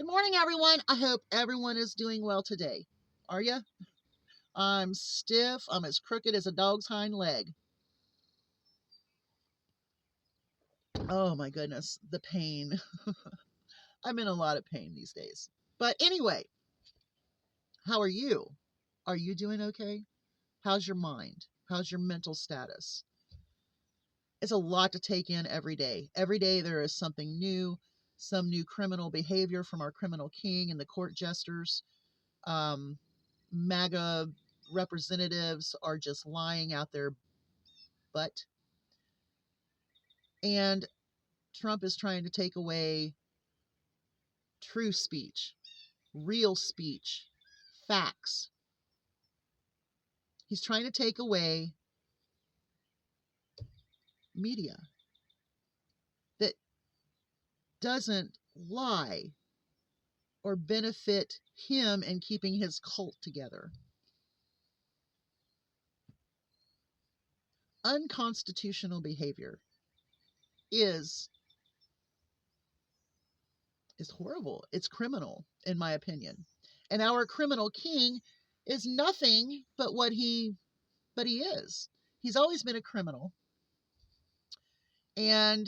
Good morning, everyone. I hope everyone is doing well today. Are you? I'm stiff. I'm as crooked as a dog's hind leg. Oh my goodness, the pain. I'm in a lot of pain these days. But anyway, how are you? Are you doing okay? How's your mind? How's your mental status? It's a lot to take in every day. Every day there is something new, some new criminal behavior from our criminal king and the court jesters. MAGA representatives are just lying out their butt. And Trump is trying to take away true speech, real speech, facts. He's trying to take away media that doesn't lie or benefit him in keeping his cult together. Unconstitutional behavior is horrible. It's criminal, in my opinion. And our criminal king is nothing but what he is. He's always been a criminal. And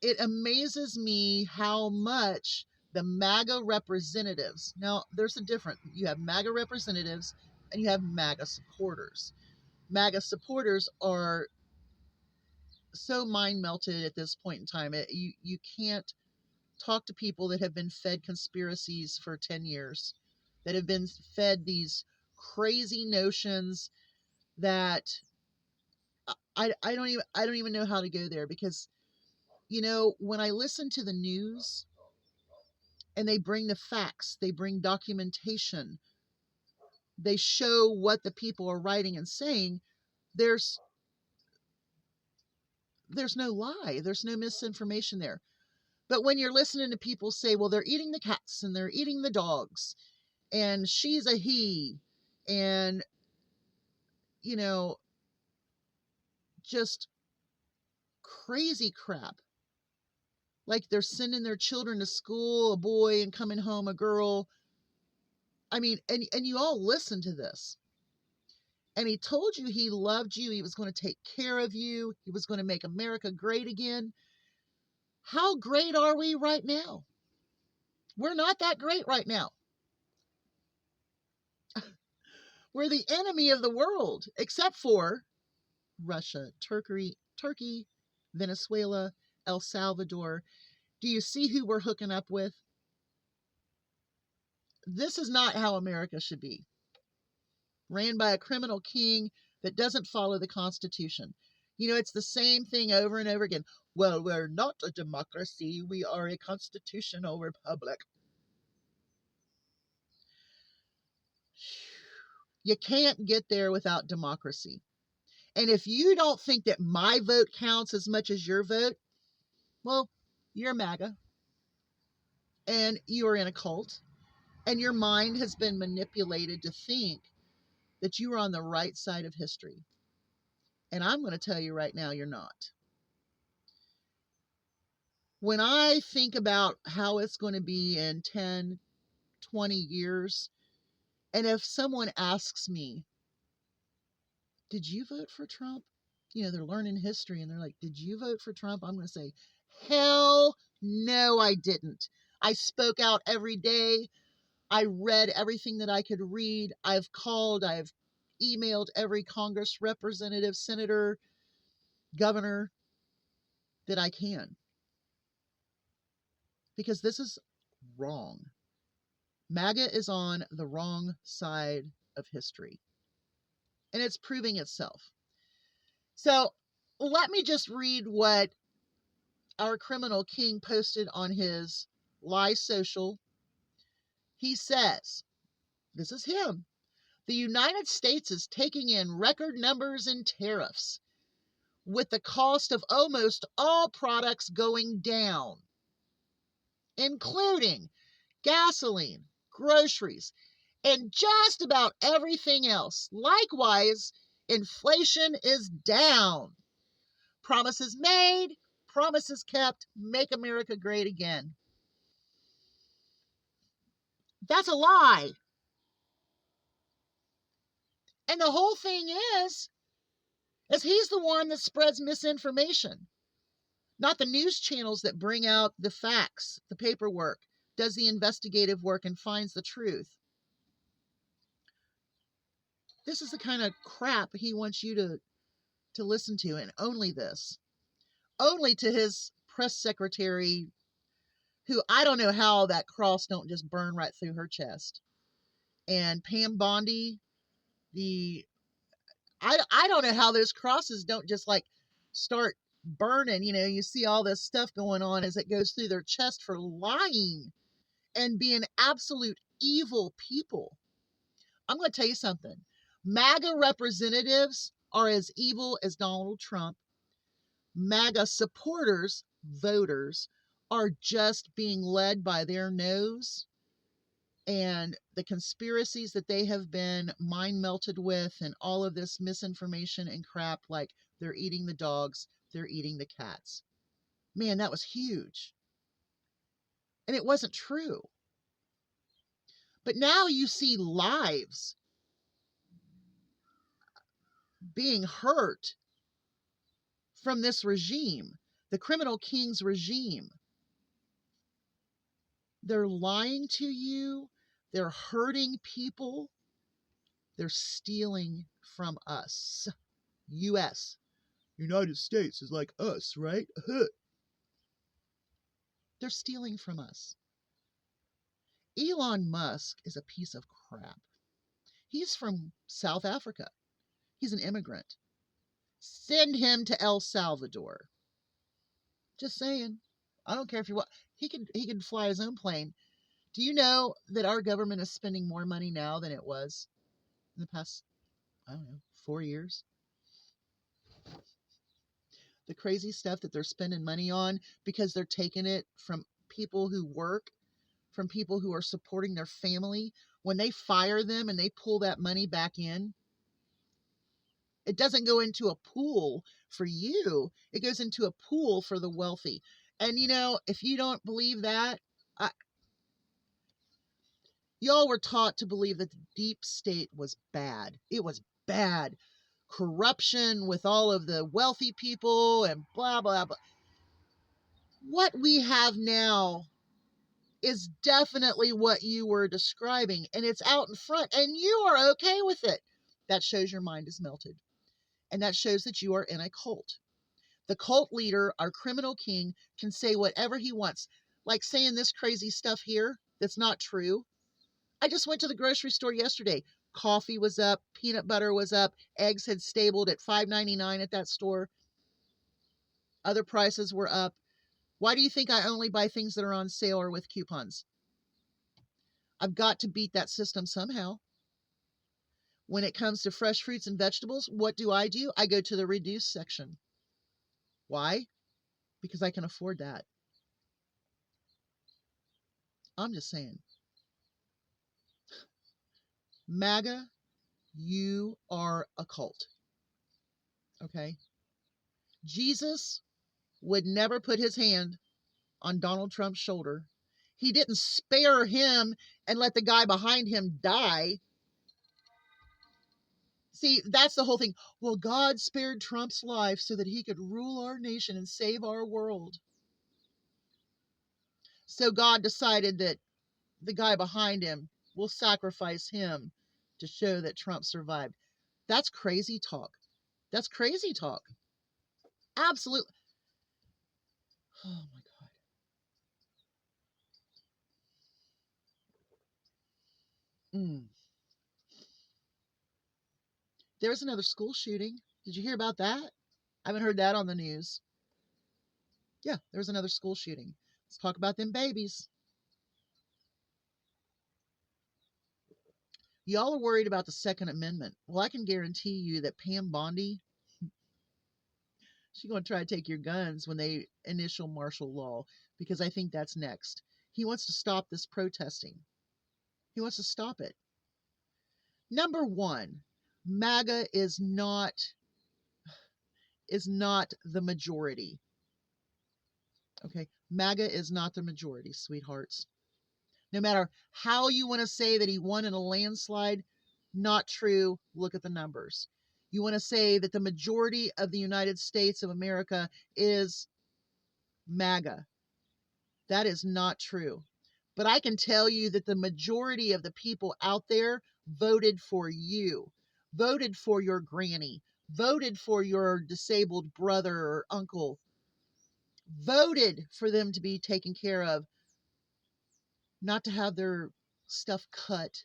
it amazes me how much the MAGA representatives, now there's a difference. You have MAGA representatives and you have MAGA supporters. MAGA supporters are so mind melted at this point in time. You can't talk to people that have been fed conspiracies for 10 years, that have been fed these crazy notions that I don't even know how to go there, because when I listen to the news and they bring the facts, they bring documentation, they show what the people are writing and saying, there's no lie, there's no misinformation there. But when you're listening to people say, well, they're eating the cats and they're eating the dogs and she's a he, and just crazy crap, like they're sending their children to school, a boy, and coming home a girl. I mean, and you all listen to this. And he told you he loved you. He was going to take care of you. He was going to make America great again. How great are we right now? We're not that great right now. We're the enemy of the world, except for Russia, Turkey, Venezuela, El Salvador. Do you see who we're hooking up with? This is not how America should be. Ran by a criminal king that doesn't follow the Constitution. It's the same thing over and over again. Well, we're not a democracy. We are a constitutional republic. You can't get there without democracy. And if you don't think that my vote counts as much as your vote, well, you're MAGA. And you are in a cult. And your mind has been manipulated to think that you are on the right side of history. And I'm going to tell you right now, you're not. When I think about how it's going to be in 10, 20 years, and if someone asks me, did you vote for Trump? They're learning history and they're like, did you vote for Trump? I'm going to say, hell no, I didn't. I spoke out every day. I read everything that I could read. I've called, I've emailed every Congress representative, senator, governor that I can. Because this is wrong. MAGA is on the wrong side of history. And it's proving itself. So let me just read what our criminal king posted on his Lie Social. He says, this is him. The United States is taking in record numbers in tariffs, with the cost of almost all products going down, including gasoline, groceries, and just about everything else. Likewise, inflation is down. Promises made, promises kept, make America great again. That's a lie. And the whole thing is he's the one that spreads misinformation, not the news channels that bring out the facts, the paperwork, does the investigative work and finds the truth. This is the kind of crap he wants you to listen to, and only this. Only to his press secretary, who I don't know how that cross don't just burn right through her chest. And Pam Bondi, I don't know how those crosses don't just like start burning. You see all this stuff going on as it goes through their chest for lying and being absolute evil people. I'm going to tell you something. MAGA representatives are as evil as Donald Trump. MAGA supporters, voters, are just being led by their nose and the conspiracies that they have been mind melted with, and all of this misinformation and crap, like they're eating the dogs, they're eating the cats. Man, that was huge. And it wasn't true. But now you see lives being hurt from this regime, the criminal king's regime. They're lying to you, they're hurting people, they're stealing from us. U.S. United States is like us, right? They're stealing from us. Elon Musk is a piece of crap. He's from South Africa. He's an immigrant. Send him to El Salvador. Just saying. I don't care if you want. He can fly his own plane. Do you know that our government is spending more money now than it was in the past, I don't know, 4 years? The crazy stuff that they're spending money on because they're taking it from people who work, from people who are supporting their family. When they fire them and they pull that money back in, it doesn't go into a pool for you. It goes into a pool for the wealthy. And if you don't believe that, y'all were taught to believe that the deep state was bad. It was bad. Corruption with all of the wealthy people and blah, blah, blah. What we have now is definitely what you were describing, and it's out in front, and you are okay with it. That shows your mind is melted, and that shows that you are in a cult. The cult leader, our criminal king, can say whatever he wants, like saying this crazy stuff here that's not true. I just went to the grocery store yesterday. Coffee was up, peanut butter was up, eggs had stabled at $5.99 at that store. Other prices were up. Why do you think I only buy things that are on sale or with coupons? I've got to beat that system somehow. When it comes to fresh fruits and vegetables, what do? I go to the reduced section. Why? Because I can afford that. I'm just saying. MAGA, you are a cult. Okay? Jesus would never put his hand on Donald Trump's shoulder. He didn't spare him and let the guy behind him die. See, that's the whole thing. Well, God spared Trump's life so that he could rule our nation and save our world. So God decided that the guy behind him will sacrifice him to show that Trump survived. That's crazy talk. That's crazy talk. Absolutely. Oh my God. There was another school shooting. Did you hear about that? I haven't heard that on the news. Yeah, there was another school shooting. Let's talk about them babies. Y'all are worried about the Second Amendment. Well, I can guarantee you that Pam Bondi, she's going to try to take your guns when they initial martial law, because I think that's next. He wants to stop this protesting. He wants to stop it. Number one, MAGA is not the majority. Okay, MAGA is not the majority, sweethearts. No matter how you want to say that he won in a landslide, not true. Look at the numbers. You want to say that the majority of the United States of America is MAGA. That is not true. But I can tell you that the majority of the people out there voted for you, voted for your granny, voted for your disabled brother or uncle, voted for them to be taken care of, not to have their stuff cut,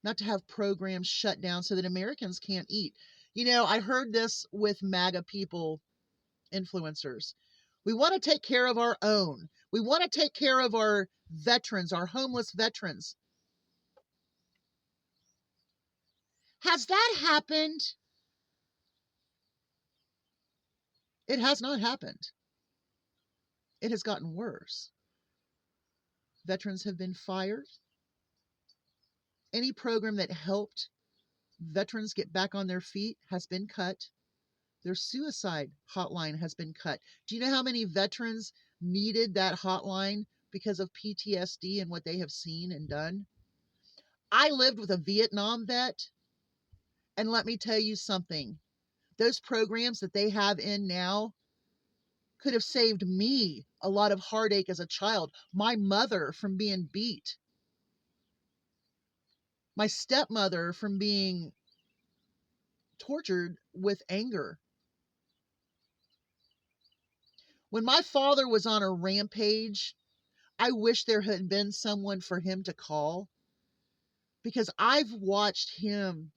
not to have programs shut down so that Americans can't eat. You know, I heard this with MAGA people, influencers. We want to take care of our own. We want to take care of our veterans, our homeless veterans. Has that happened? It has not happened. It has gotten worse. Veterans have been fired. Any program that helped veterans get back on their feet has been cut. Their suicide hotline has been cut. Do you know how many veterans needed that hotline because of PTSD and what they have seen and done? I lived with a Vietnam vet, and let me tell you something. Those programs that they have in now could have saved me a lot of heartache as a child. My mother from being beat. My stepmother from being tortured with anger. When my father was on a rampage, I wish there had been someone for him to call, because I've watched him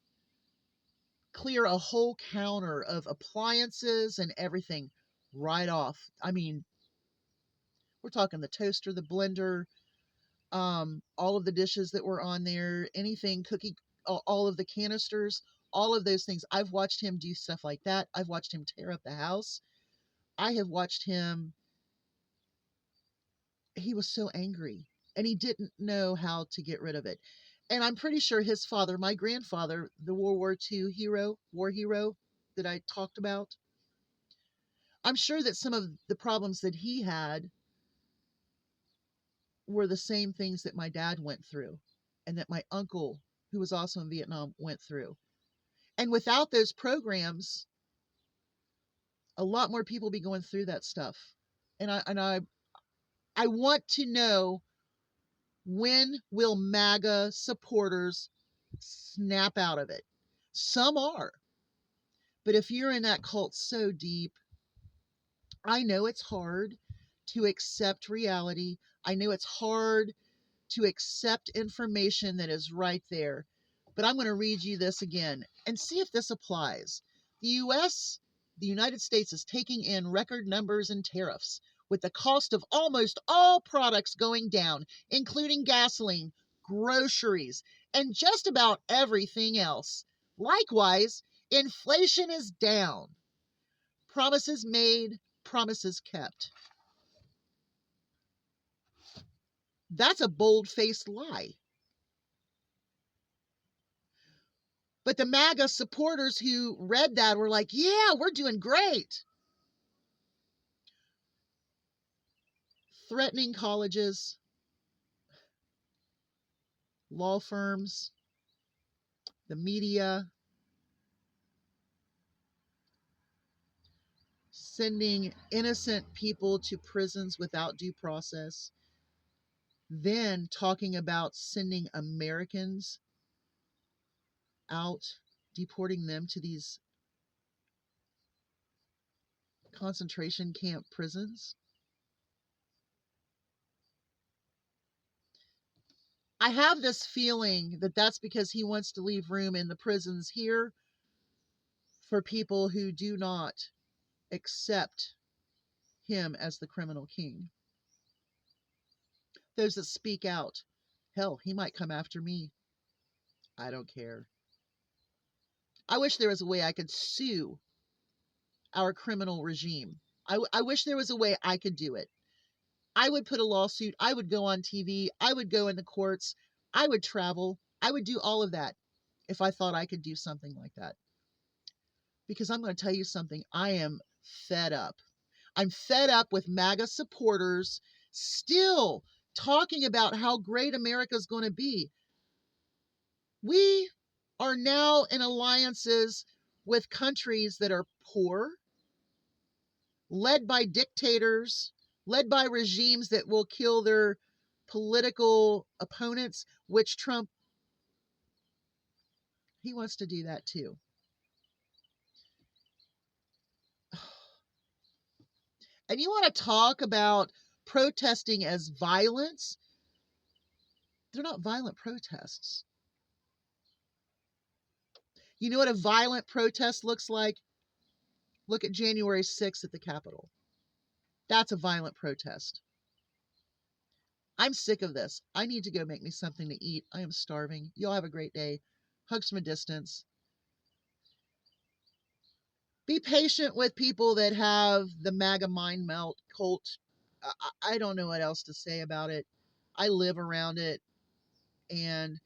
clear a whole counter of appliances and everything right off. I mean, we're talking the toaster, the blender, all of the dishes that were on there, anything, cookie, all of the canisters, all of those things. I've watched him do stuff like that. I've watched him tear up the house. I have watched him. He was so angry and he didn't know how to get rid of it. And I'm pretty sure his father, my grandfather, the World War II hero, war hero that I talked about, I'm sure that some of the problems that he had were the same things that my dad went through and that my uncle, who was also in Vietnam, went through. And without those programs, a lot more people be going through that stuff. And I want to know, when will MAGA supporters snap out of it? Some are. But if you're in that cult so deep, I know it's hard to accept reality. I know it's hard to accept information that is right there. But I'm going to read you this again and see if this applies. The United States, is taking in record numbers in tariffs, with the cost of almost all products going down, including gasoline, groceries, and just about everything else. Likewise, inflation is down. Promises made, promises kept. That's a bold-faced lie. But the MAGA supporters who read that were like, yeah, we're doing great. Threatening colleges, law firms, the media, sending innocent people to prisons without due process, then talking about sending Americans out, deporting them to these concentration camp prisons. I have this feeling that that's because he wants to leave room in the prisons here for people who do not accept him as the criminal king. Those that speak out. Hell, he might come after me. I don't care. I wish there was a way I could sue our criminal regime. I wish there was a way I could do it. I would put a lawsuit. I would go on TV. I would go in the courts. I would travel. I would do all of that if I thought I could do something like that. Because I'm going to tell you something. I am fed up. I'm fed up with MAGA supporters still talking about how great America is going to be. We are now in alliances with countries that are poor, led by dictators, led by regimes that will kill their political opponents, which Trump, he wants to do that too. And you want to talk about protesting as violence? They're not violent protests. You know what a violent protest looks like? Look at January 6th at the Capitol. That's a violent protest. I'm sick of this. I need to go make me something to eat. I am starving. Y'all have a great day. Hugs from a distance. Be patient with people that have the MAGA mind melt cult. I don't know what else to say about it. I live around it. And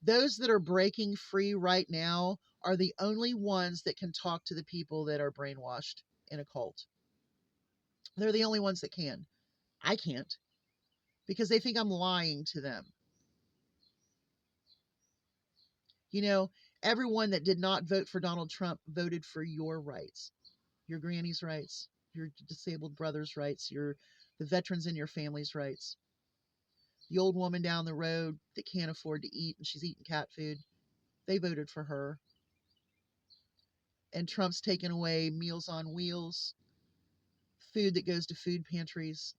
those that are breaking free right now are the only ones that can talk to the people that are brainwashed in a cult. They're the only ones that can. I can't, because they think I'm lying to them. You know, everyone that did not vote for Donald Trump voted for your rights, your granny's rights, your disabled brother's rights, the veterans in your family's rights. The old woman down the road that can't afford to eat and she's eating cat food, they voted for her. And Trump's taken away Meals on Wheels, food that goes to food pantries.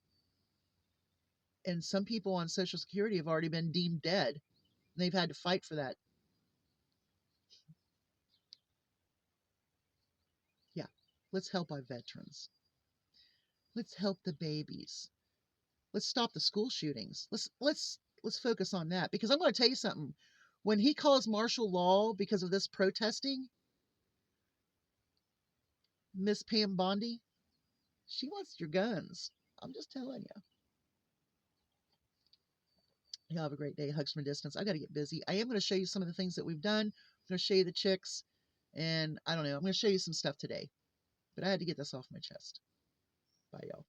And some people on Social Security have already been deemed dead. They've had to fight for that. Yeah, let's help our veterans. Let's help the babies. Let's stop the school shootings. Let's focus on that, because I'm going to tell you something. When he calls martial law because of this protesting, Miss Pam Bondi, she wants your guns. I'm just telling you. You have a great day. Hugs from a distance. I got to get busy. I am going to show you some of the things that we've done. I'm going to show you the chicks, and I don't know. I'm going to show you some stuff today, but I had to get this off my chest. Bye, y'all.